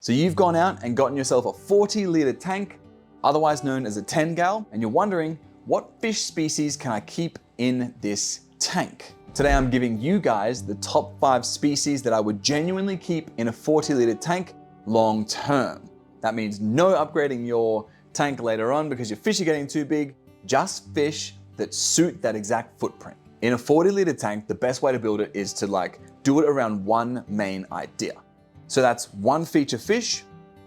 So you've gone out and gotten yourself a 40-liter tank, otherwise known as a 10-gal, and you're wondering, what fish species can I keep in this tank? Today I'm giving you guys the top 5 species that I would genuinely keep in a 40-liter tank long term. That means no upgrading your tank later on because your fish are getting too big, just fish that suit that exact footprint. In a 40-liter tank, the best way to build it is to do it around one main idea. So that's one feature fish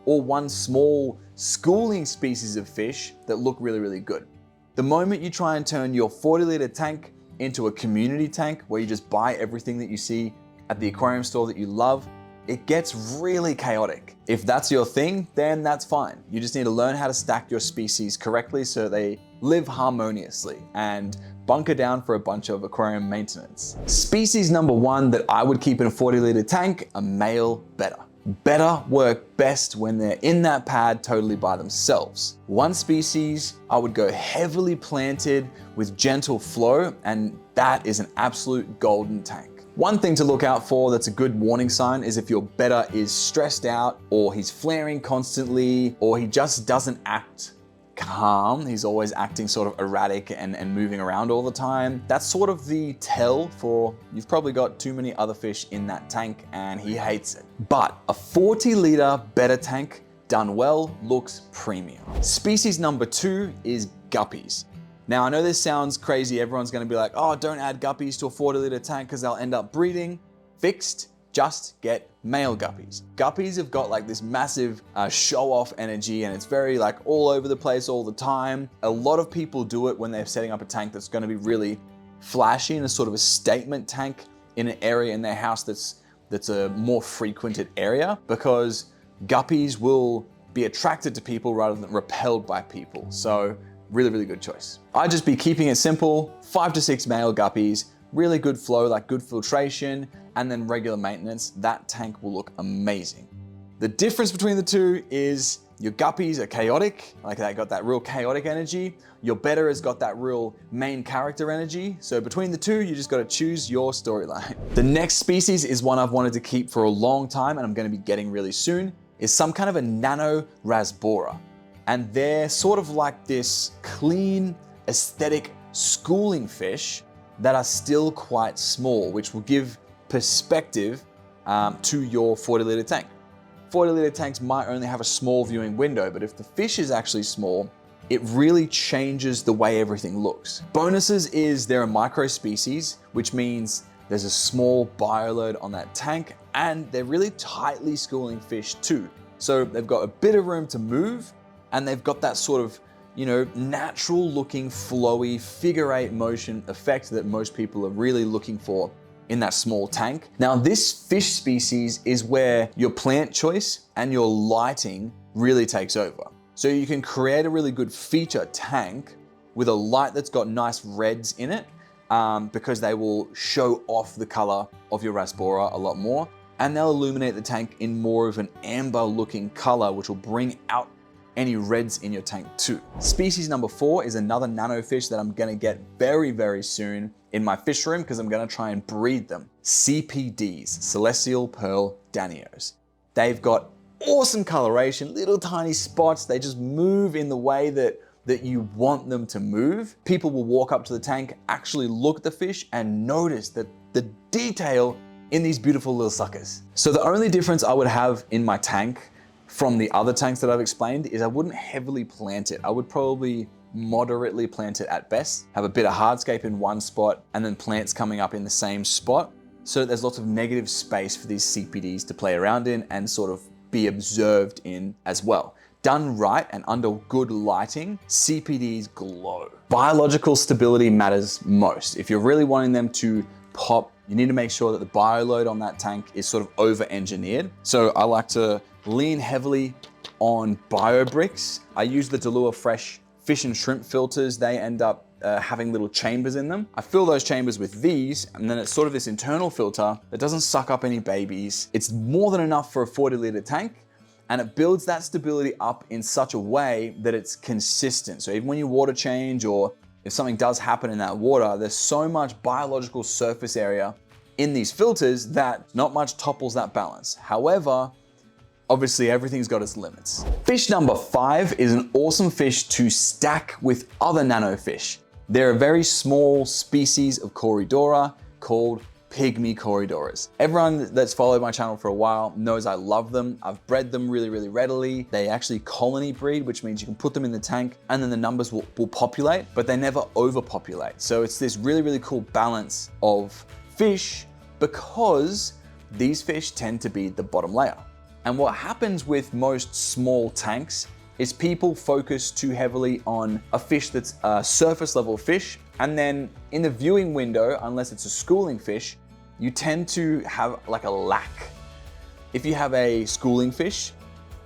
or one small schooling species of fish that look really, really good. The moment you try and turn your 40-liter tank into a community tank where you just buy everything that you see at the aquarium store that you love, it gets really chaotic. If that's your thing, then that's fine. You just need to learn how to stack your species correctly so they live harmoniously and bunker down for a bunch of aquarium maintenance. Species number 1 that I would keep in a 40-liter tank, a male Betta. Betta work best when they're in that pad totally by themselves. One species, I would go heavily planted with gentle flow, and that is an absolute golden tank. One thing to look out for that's a good warning sign is if your Betta is stressed out, or he's flaring constantly, or he just doesn't act calm. He's always acting sort of erratic and moving around all the time. That's sort of the tell for you've probably got too many other fish in that tank and he hates it. But a 40-liter Betta tank done well looks premium. Species number 2 is guppies. Now I know this sounds crazy. Everyone's gonna be like, oh, don't add guppies to a 40-liter tank because they'll end up breeding. Fixed. Just get male guppies. Guppies have got this massive show-off energy, and it's very all over the place all the time. A lot of people do it when they're setting up a tank that's gonna be really flashy and a sort of a statement tank in an area in their house that's a more frequented area, because guppies will be attracted to people rather than repelled by people. So really, really good choice. I'd just be keeping it simple, 5 to 6 male guppies, really good flow, good filtration, and then regular maintenance. That tank will look amazing. The difference between the two is your guppies are chaotic, they got that real chaotic energy. Your Betta has got that real main character energy. So between the two, you just gotta choose your storyline. The next species is one I've wanted to keep for a long time, and I'm gonna be getting really soon, is some kind of a nano rasbora. And they're sort of like this clean, aesthetic schooling fish that are still quite small, which will give perspective to your 40-liter tank. 40-liter tanks might only have a small viewing window, but if the fish is actually small, it really changes the way everything looks. Bonuses is they're a micro species, which means there's a small bioload on that tank, and they're really tightly schooling fish too. So they've got a bit of room to move, and they've got that sort of natural looking, flowy, figure-8 motion effect that most people are really looking for in that small tank. Now, this fish species is where your plant choice and your lighting really takes over. So you can create a really good feature tank with a light that's got nice reds in it, because they will show off the color of your rasbora a lot more, and they'll illuminate the tank in more of an amber looking color, which will bring out any reds in your tank too. Species number 4 is another nano fish that I'm gonna get very, very soon in my fish room because I'm gonna try and breed them. CPDs, Celestial Pearl Danios. They've got awesome coloration, little tiny spots. They just move in the way that you want them to move. People will walk up to the tank, actually look at the fish and notice that the detail in these beautiful little suckers. So the only difference I would have in my tank from the other tanks that I've explained is I wouldn't heavily plant it. I would probably moderately plant it at best, have a bit of hardscape in one spot and then plants coming up in the same spot, so that there's lots of negative space for these CPDs to play around in and sort of be observed in as well. Done right and under good lighting, CPDs glow. Biological stability matters most. If you're really wanting them to pop, you need to make sure that the bioload on that tank is sort of over-engineered. So I like to lean heavily on bio bricks. I use the DALUA fresh fish and shrimp filters. They end up having little chambers in them. I fill those chambers with these, and then it's sort of this internal filter that doesn't suck up any babies. It's more than enough for a 40-liter tank, and it builds that stability up in such a way that it's consistent. So even when you water change, or if something does happen in that water, there's so much biological surface area in these filters that not much topples that balance. However, obviously everything's got its limits. Fish number 5 is an awesome fish to stack with other nano fish. They're a very small species of corydora called Pygmy corydoras. Everyone that's followed my channel for a while knows I love them. I've bred them really, really readily. They actually colony breed, which means you can put them in the tank and then the numbers will populate, but they never overpopulate. So it's this really, really cool balance of fish because these fish tend to be the bottom layer. And what happens with most small tanks is people focus too heavily on a fish that's a surface level fish. And then in the viewing window, unless it's a schooling fish, you tend to have like a lack. If you have a schooling fish,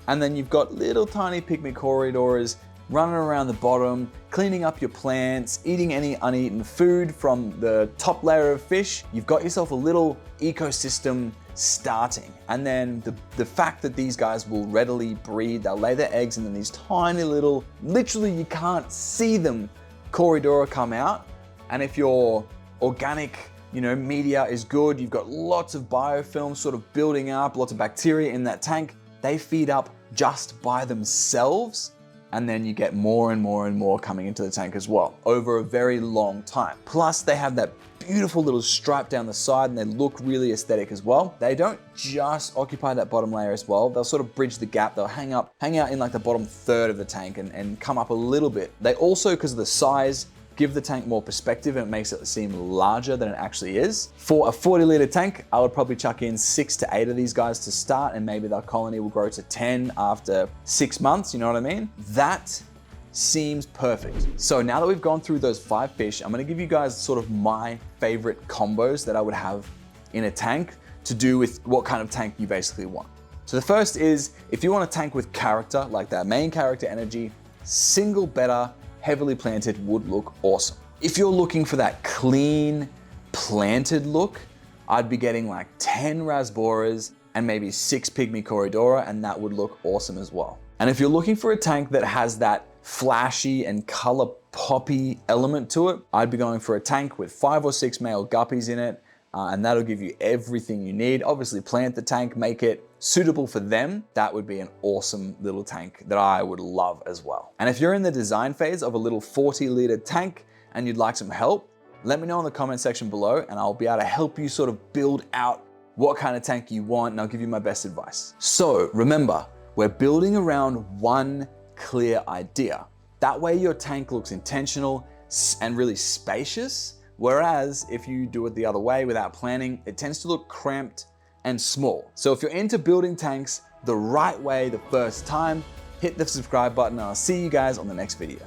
and then you've got little tiny pygmy corydoras running around the bottom, cleaning up your plants, eating any uneaten food from the top layer of fish, you've got yourself a little ecosystem starting. And then the fact that these guys will readily breed, they'll lay their eggs and then these tiny little, literally you can't see them, corydora come out. And if your organic media is good, you've got lots of biofilm sort of building up, lots of bacteria in that tank, they feed up just by themselves. And then you get more and more and more coming into the tank as well over a very long time. Plus they have that beautiful little stripe down the side and they look really aesthetic as well. They don't just occupy that bottom layer as well. They'll sort of bridge the gap. They'll hang out in like the bottom third of the tank and come up a little bit. They also, because of the size, give the tank more perspective and it makes it seem larger than it actually is. For a 40-liter tank, I would probably chuck in 6 to 8 of these guys to start and maybe their colony will grow to 10 after 6 months, you know what I mean? That seems perfect. So now that we've gone through those 5 fish, I'm gonna give you guys sort of my favorite combos that I would have in a tank to do with what kind of tank you basically want. So the first is, if you want a tank with character, like that main character energy, single Betta, heavily planted would look awesome. If you're looking for that clean, planted look, I'd be getting like 10 rasboras and maybe 6 pygmy corydora, and that would look awesome as well. And if you're looking for a tank that has that flashy and color poppy element to it, I'd be going for a tank with 5 or 6 male guppies in it, and that'll give you everything you need. Obviously plant the tank, make it suitable for them. That would be an awesome little tank that I would love as well. And if you're in the design phase of a little 40-liter tank and you'd like some help, let me know in the comment section below and I'll be able to help you sort of build out what kind of tank you want and I'll give you my best advice. So remember, we're building around one clear idea. That way your tank looks intentional and really spacious. Whereas if you do it the other way without planning, it tends to look cramped and small. So if you're into building tanks the right way the first time, hit the subscribe button and I'll see you guys on the next video.